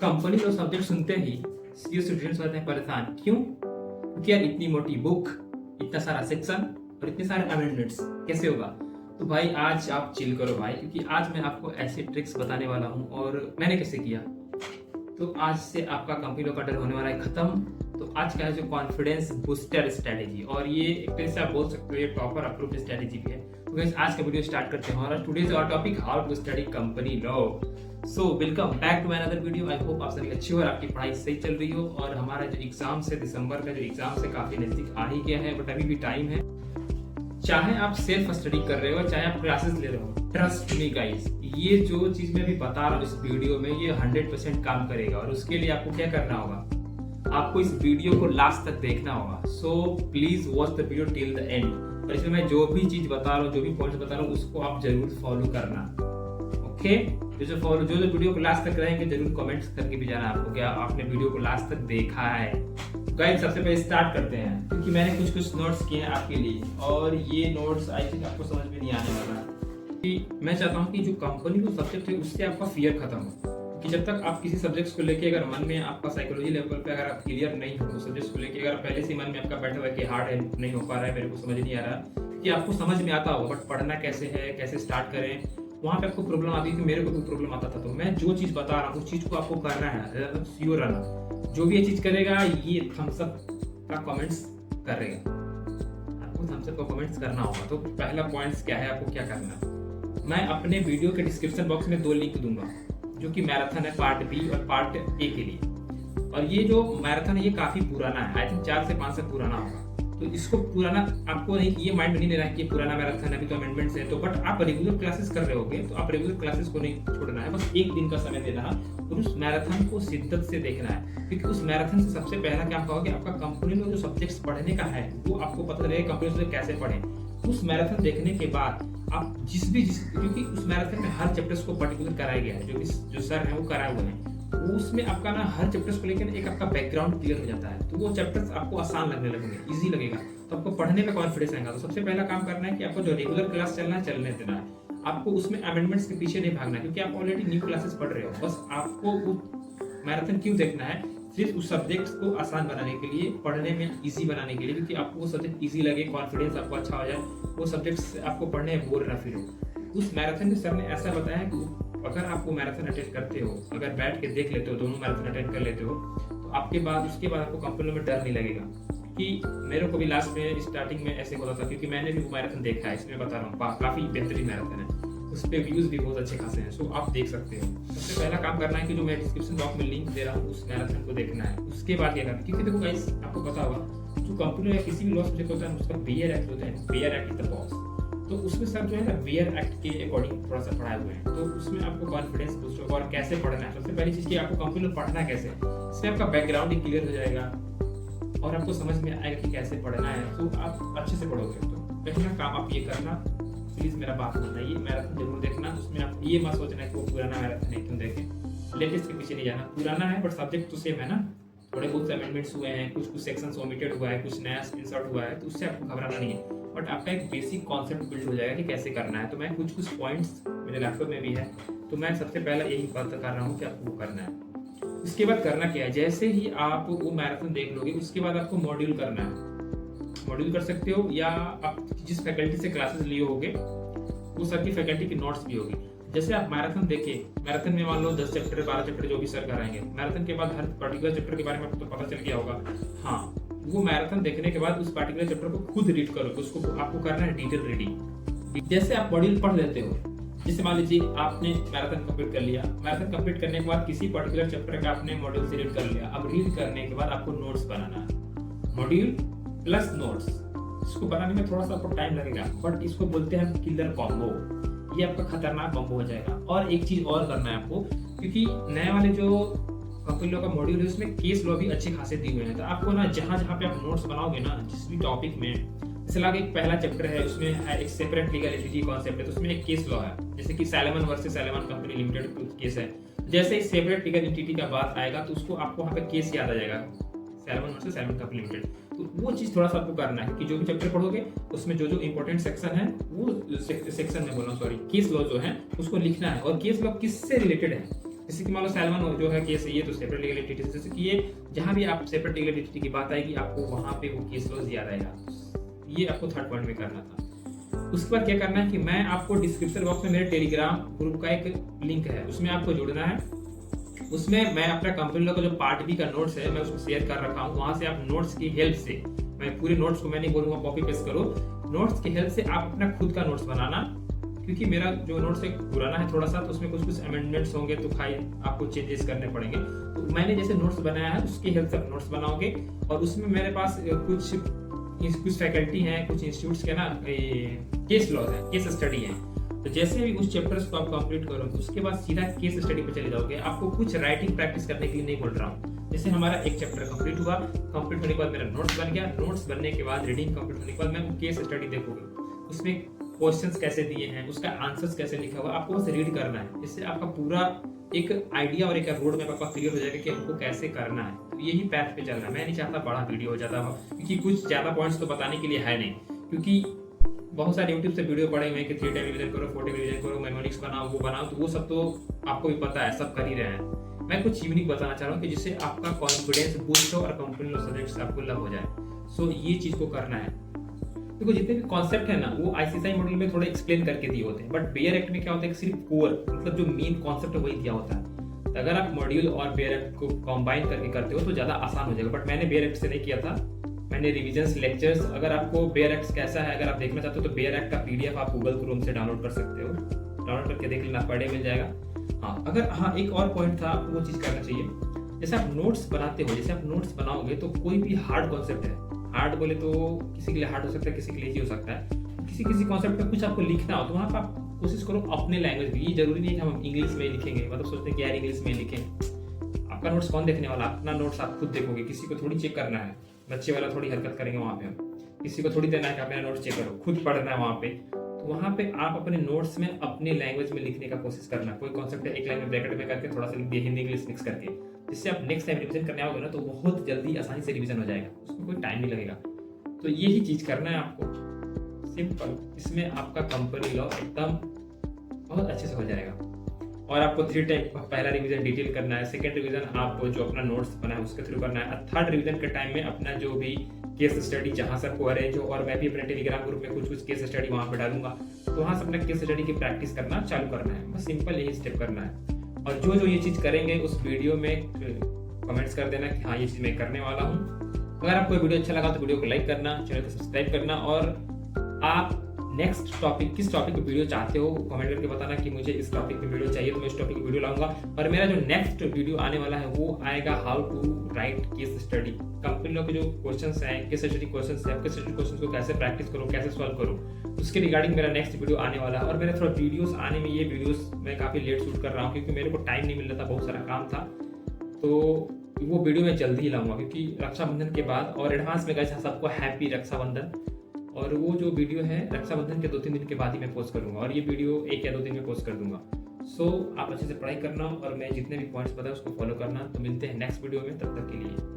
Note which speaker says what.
Speaker 1: Company जो subject सुनते ही ये स्टूडेंट्स होते हैं परेशान। क्यों? क्योंकि यार इतनी मोटी बुक, इतना सारा सेक्शन और इतने सारे अमेंडमेंट्स कैसे होगा। तो भाई आज आप चिल करो भाई, क्योंकि आज मैं आपको ऐसे ट्रिक्स बताने वाला हूँ और मैंने कैसे किया। तो आज से आपका कंपनी का डर होने वाला है खत्म। तो आज का है जो कॉन्फिडेंस बूस्टर स्ट्रेटेजी, और ये एक तरह से आप बोल सकते हो ये टॉपर अप्रूव्ड स्ट्रेटेजी भी है। तो गाइस आज का वीडियो स्टार्ट करते हैं। और today's our topic how to study company law. So welcome back to another video. I hope आप सभी अच्छी हो और आपकी पढ़ाई सही चल रही हो। और हमारा जो एग्जाम है दिसंबर का जो एग्जाम है काफी नजदीक आ ही गया है, बट अभी भी टाइम है। चाहे आप सेल्फ स्टडी कर रहे हो चाहे आप क्लासेस ले रहे हो, ट्रस्ट मी गाइस, ये जो चीज मैं अभी बता रहा हूँ इस वीडियो में ये 100% काम करेगा। और उसके लिए आपको क्या करना होगा, आपको इस वीडियो को लास्ट तक देखना होगा। So please watch the video till the end. और इसमें मैं जो भी चीज बता रहा हूँ, जो भी पॉइंट बता रहा हूँ, उसको आप जरूर फॉलो करना। ओके, जो वीडियो को लास्ट तक रहेंगे जरूर कमेंट्स करके भी जाना आपको क्या आपने वीडियो को लास्ट तक देखा है। गाइस सबसे पहले स्टार्ट करते हैं, क्योंकि मैंने कुछ नोट्स किए हैं आपके लिए, और ये नोट्स आई थिंक आपको समझ में नहीं आने वाला कि मैं चाहता हूँ कि जो कंपनी को सब्जेक्ट है उससे आपका फियर खत्म हो। कि जब तक आप किसी सब्जेक्ट्स को लेके अगर मन में आपका साइकोलॉजी लेवल पे अगर आप क्लियर नहीं हो, सब्जेक्ट्स को लेके अगर पहले से मन में आपका बैठा हुआ है कि हार्ड है, नहीं हो पा रहा है, मेरे को समझ नहीं आ रहा, कि आपको समझ में आता होगा बट पढ़ना कैसे है, कैसे स्टार्ट करें, वहाँ पे आपको प्रॉब्लम आती है। कि मेरे को भी प्रॉब्लम आता था। तो मैं जो चीज बता रहा हूँ उस चीज को आपको करना है, श्योर रहना। जो भी ये चीज करेगा ये थम्स अप का कमेंट्स करेगा, आपको थम्स अप का कमेंट्स करना होगा। तो पहला पॉइंट्स क्या है, आपको क्या करना है, मैं अपने वीडियो के डिस्क्रिप्शन बॉक्स में 2 लिंक दूंगा, जो कि मैराथन है पार्ट बी और पार्ट ए के लिए। और ये जो मैराथन है ये काफी पुराना है, आई थिंक 4 से 5 साल पुराना होगा। तो इसको पुराना आपको नहीं, ये माइंड में नहीं लेना है कि पुराना मैराथन है, अभी तो अमेंडमेंट्स है। तो बट आप रेगुलर क्लासेस कर रहे होगे तो आप रेगुलर क्लासेस को नहीं छोड़ना है, बस एक दिन का समय देना है और उस मैराथन को शिद्दत से देखना है। क्योंकि उस मैराथन से सबसे पहला क्या होगा कि आपका कंपनी में जो सब्जेक्ट्स पढ़ने का है वो आपको पता लगेगा कंपनी से कैसे पढ़े। उस मैराथन देखने के बाद आप क्योंकि उस मैराथन में हर चैप्टर्स को पर्टिकुलर कराया गया है, जो सर है वो कराए हुए हैं। उसमें आपका ना हर चैप्टर्स को लेकर एक आपका बैकग्राउंड क्लियर हो जाता है। तो वो चैप्टर्स आपको आसान लगने लगेंगे, इजी लगेगा, तो आपको पढ़ने में कॉन्फिडेंस आएगा। तो सबसे पहला काम करना है कि आपको जो रेगुलर क्लास चलना है चलने देना है। आपको उसमें अमेंडमेंट्स के पीछे नहीं भागना है, क्योंकि आप ऑलरेडी न्यू क्लासेस पढ़ रहे हो। बस आपको मैराथन क्यों देखना है, सिर्फ उस सब्जेक्ट्स को आसान बनाने के लिए, पढ़ने में इजी बनाने के लिए, क्योंकि आपको वो सब्जेक्ट इजी लगे, कॉन्फिडेंस आपको अच्छा हो जाए, वो सब्जेक्ट्स आपको पढ़ने में बोर ना फील हो। उस मैराथन के सर ने ऐसा बताया है कि अगर आपको मैराथन अटेंड करते हो, अगर बैठ के देख लेते हो, दोनों मैराथन अटेंड कर लेते हो, तो आपके बाद उसके बाद आपको कंपनी में डर नहीं लगेगा। कि मेरे को भी लास्ट में स्टार्टिंग में ऐसे होता था, क्योंकि मैंने भी वो मैराथन देखा है, इसमें बता रहा हूँ काफी बेहतरीन मैराथन है, उस पर व्यूज भी बहुत अच्छे खासे हैं। सो आप देख सकते हो। सबसे पहला काम करना है कि जो मैं डिस्क्रिप्शन बॉक्स में लिंक दे रहा हूँ उस मैराथन को देखना है। उसके बाद क्या करना है, क्योंकि देखो गाइस आपको पता होगा जो कंपनी में किसी भी लॉ सब्जेक्ट होता है उसका बेयर एक्ट होता है, bare act is the boss. तो उसमें सर जो है ना बेयर एक्ट के अकॉर्डिंग थोड़ा सा पढ़ाए हुए हैं। तो उसमें आपको कॉन्फिडेंस बूस्ट होगा। और कैसे पढ़ना है, सबसे पहली चीज की आपको कंपनी में पढ़ना कैसे है, इसमें आपका बैकग्राउंड ही क्लियर हो जाएगा और आपको समझ में आएगा कि कैसे पढ़ना है। तो आप अच्छे से पढ़ोगे। तो पहला काम आप ये करना, प्लीज मेरा बात सुनना, ये मैराथन जरूर देखना। उसमें आप ये मत सोचना है कि वो पुराना मैराथन है क्यों देखें, लेटेस्ट के पीछे नहीं जाना। पुराना है बट सब्जेक्ट तो सेम है ना, थोड़े बहुत अमेंडमेंट्स हुए हैं, कुछ सेक्शंस ओमिटेड हुआ है, कुछ नया इंसर्ट हुआ है, तो उससे आपको घबराना नहीं है। बट आपका एक बेसिक कॉन्सेप्ट बिल्ड हो जाएगा कि कैसे करना है। तो मैं कुछ पॉइंट्स मेरे लैपटॉप में भी है, तो मैं सबसे पहला यही बात कर रहा हूँ कि आपको वो करना है। उसके बाद करना क्या है, जैसे ही आप वो मैराथन देख लोगे उसके बाद आपको मॉड्यूल करना है। मॉड्यूल कर सकते हो, या आप जिस फैकल्टी से क्लासेस लिए होगे वो सर की फैकल्टी की नोट्स भी होगी। जैसे आप मैराथन देखे, मैराथन में मान लो 10 चैप्टर 12 चैप्टर जो भी सर कराएंगे, मैराथन के बाद हर पर्टिकुलर चैप्टर के बारे में आपको तो पता चल गया होगा। हाँ, वो मैराथन देखने के बाद उस पर्टिकुलर चैप्टर को खुद रीड करो, उसको आपको करना है डिटेल रीडिंग। जैसे आप मॉड्यूल पढ़ लेते हो, जैसे मान लीजिए आपने मैराथन कंप्लीट कर लिया, मैराथन कंप्लीट करने के बाद किसी पर्टिकुलर चैप्टर का आपने मॉड्यूल से रीड कर लिया। अब रीड करने के बाद आपको नोट्स बनाना है, मॉड्यूल प्लस नोट्स। इसको बनाने में थोड़ा सा आपको टाइम लगेगा, बट इसको बोलते हैं किलर कॉम्बो। ये आपका खतरनाक कॉम्बो हो जाएगा। और एक चीज और करना है आपको, क्योंकि नए वाले जो कंपनी लॉ का मॉड्यूल है उसमें केस लॉ भी अच्छे खासे दिए हुए हैं। तो आपको ना जहाँ जहाँ पे आप नोट्स बनाओगे ना, जिस भी टॉपिक में, जैसे लगा एक पहला चैप्टर है उसमें है एक सेपरेट लीगल एंटिटी कॉन्सेप्ट है, तो उसमें एक केस लॉ है, जैसे कि सैलेमन वर्सेस सैलेमन कंपनी लिमिटेड केस है। जैसे ही सेपरेट लीगल एंटिटी का बात आएगा तो उसको आपको वहाँ पे केस याद आ जाएगा, सैलेमन वर्सेस सैलेमन कंपनी लिमिटेड। तो वो चीज थोड़ा सा आपको करना है कि जो भी चैप्टर पढ़ोगे उसमें जो जो इंपॉर्टेंट सेक्शन है वो सेक्शन में बोला सॉरी केस लॉ जो है उसको लिखना है। और केस लॉ किससे रिलेटेड है, जैसे कि मान लो सैलमन जो है केस, ये तो सेपरेट लीगल एंटिटी, जैसे कि ये जहाँ भी आप सेपरेट लीगल एंटिटी की बात आएगी आपको वहाँ पे वो केस लॉज याद आएगा। ये आपको थर्ड पॉइंट में करना था। उसके बाद क्या करना है कि मैं आपको डिस्क्रिप्शन बॉक्स में मेरे टेलीग्राम ग्रुप का एक लिंक है, उसमें आपको जुड़ना है। उसमें मैं अपना कंपनी का जो पार्ट बी का नोट्स है मैं उसको शेयर कर रखा हूँ। वहाँ से आप नोट्स की हेल्प से, मैं पूरे नोट्स को मैं नहीं बोलूँगा कॉपी पेस्ट करो, नोट्स की हेल्प से आप अपना खुद का नोट्स बनाना। क्योंकि मेरा जो नोट्स है पुराना है थोड़ा सा, तो उसमें कुछ अमेंडमेंट्स होंगे तो भाई आपको चेंजेस करने पड़ेंगे। तो मैंने जैसे नोट्स बनाया है उसकी हेल्प से आप नोट्स बनाओगे। और उसमें मेरे पास कुछ फैकल्टी हैं, कुछ इंस्टीट्यूट्स के ना केस लॉज है, केस स्टडी है। तो जैसे भी उस चैप्टर्स को आप कंप्लीट करोगे उसके बाद सीधा केस स्टडी पे चले जाओगे। आपको कुछ राइटिंग प्रैक्टिस करने के लिए नहीं बोल रहा हूँ। जैसे हमारा एक चैप्टर कंप्लीट हुआ, कंप्लीट होने के बाद मेरा नोट्स बन गया, नोट्स बनने के बाद रीडिंग कंप्लीट होने के बाद मैं केस स्टडी देखोगे, उसमें क्वेश्चंस कैसे दिए हैं, उसका आंसर्स कैसे लिखा हुआ, आपको बस रीड करना है। इससे आपका पूरा एक आइडिया और एक रोड मैप आपका क्लियर हो जाएगा कि हमको कैसे करना है। तो यही पैथ पे चलना है। मैं नहीं चाहता बड़ा वीडियो हो जाता हो, क्योंकि कुछ ज्यादा पॉइंट्स तो बताने के लिए है नहीं, क्योंकि बहुत सारे यूट्यूब से वीडियो पड़े हुए हैं कि 3 टाइम रिवीजन करो, 4 टाइम रिवीजन करो, मैथमेटिक्स बनाओ, वो बनाओ, तो वो सब तो आपको भी पता है, सब कर ही रहे हैं। मैं कुछ यूनिक बताना चाह रहा हूँ कि जिससे आपका कॉन्फिडेंस बूस्ट हो और कंपनी सब्जेक्ट आपको लव हो जाए। सो ये चीज को करना है। देखो जितने भी कॉन्सेप्ट है ना वो आईसीएसआई मॉडल में थोड़े एक्सप्लेन करके दिए होते हैं, बट बेयर एक्ट में क्या होता है कि सिर्फ कोर, मतलब जो मेन कॉन्सेप्ट है वही दिया होता है। तो अगर आप मॉड्यूल और बेयर एक्ट को कंबाइन करके करते हो तो ज्यादा आसान हो जाएगा। बट मैंने बेयर एक्ट से नहीं किया था, मैंने रिविजन्स लेक्चर्स। अगर आपको बेयर एक्ट कैसा है अगर आप देखना चाहते हो तो बेयर एक्ट का पीडीएफ आप गूगल क्रोम से डाउनलोड कर सकते हो, डाउनलोड करके देख लेना, पर डे मिल जाएगा। एक और पॉइंट था, वो चीज करना चाहिए। जैसे आप नोट्स बनाते हो, जैसे आप नोट्स बनाओगे तो कोई भी हार्ड कॉन्सेप्ट है, हार्ड बोले तो किसी के लिए हार्ड हो सकता है, किसी के लिए इजी हो सकता है, किसी कॉन्सेप्ट पे कुछ आपको लिखना हो तो वहाँ पर आप कोशिश करो अपने लैंग्वेज में। ये जरूरी नहीं है कि हम इंग्लिश में लिखेंगे, मतलब सोचते हैं कि यार इंग्लिश में लिखें। आपका नोट्स कौन देखने वाला, अपना नोट्स आप खुद देखोगे, किसी को थोड़ी चेक करना है, बच्चे वाला थोड़ी हरकत करेंगे वहाँ पे हम, किसी को थोड़ी देना है कि आप मेरा नोट्स चेक करो, खुद पढ़ना है वहाँ पे। तो वहाँ पे आप अपने नोट्स में अपने लैंग्वेज में लिखने का कोशिश करना। कोई कॉन्सेप्ट है एक लाइन में ब्रैकेट में करके थोड़ा सा लिख दिया हिंदी इंग्लिश मिक्स करके, जिससे आप नेक्स्ट टाइम रिविजन करने आओगे ना तो बहुत जल्दी आसानी से रिविजन हो जाएगा, उसमें कोई टाइम नहीं लगेगा। तो यही चीज करना है आपको, सिंपल। इसमें आपका कंपनी लॉ एकदम बहुत अच्छे से हो जाएगा। और आपको 3 टाइम पहला रिवीजन डिटेल करना है, सेकंड रिवीजन आप जो अपना नोट्स बना है उसके थ्रू करना है, थर्ड रिवीजन के टाइम में अपना जो भी केस स्टडी जहाँ से आपको अरेंज हो, और मैं भी अपने टेलीग्राम ग्रुप में कुछ केस स्टडी वहाँ पे डालूंगा, तो वहाँ से अपना केस स्टडी की प्रैक्टिस करना चालू करना है। बस सिंपल यही स्टेप करना है। और जो जो ये चीज़ करेंगे उस वीडियो में कमेंट्स कर देना कि हाँ ये चीज़ मैं करने वाला हूँ। अगर आपको वीडियो अच्छा लगा तो वीडियो को लाइक करना, चैनल को सब्सक्राइब करना, और आप नेक्स्ट टॉपिक किस टॉपिक पे वीडियो चाहते हो कमेंट करके बताना कि मुझे इस टॉपिक पे वीडियो चाहिए, तो मैं इस टॉपिक पे वीडियो लाऊंगा। और मेरा जो नेक्स्ट वीडियो आने वाला है वो आएगा how to write case study. Company law के जो क्वेश्चंस हैं, केस स्टडी क्वेश्चंस हैं, केस स्टडी क्वेश्चंस को कैसे प्रैक्टिस करो, कैसे सॉल्व करो, उसके रिगार्डिंग मेरा नेक्स्ट वीडियो आने वाला है। और मेरा थोड़ा वीडियोस आने में, ये वीडियोस मैं काफी लेट शूट कर रहा हूँ क्योंकि मेरे को टाइम नहीं मिल रहा था, बहुत सारा काम था। तो वो वीडियो मैं जल्दी ही लाऊंगा क्योंकि रक्षाबंधन के बाद। और एडवांस में गाइस सबको हैप्पी रक्षाबंधन। और वो जो वीडियो है रक्षाबंधन के 2-3 दिन के बाद ही मैं पोस्ट करूंगा, और ये वीडियो 1 या 2 दिन में पोस्ट कर दूंगा। सो आप अच्छे से पढ़ाई करना और मैं जितने भी पॉइंट्स बताए उसको फॉलो करना। तो मिलते हैं नेक्स्ट वीडियो में, तब तक के लिए।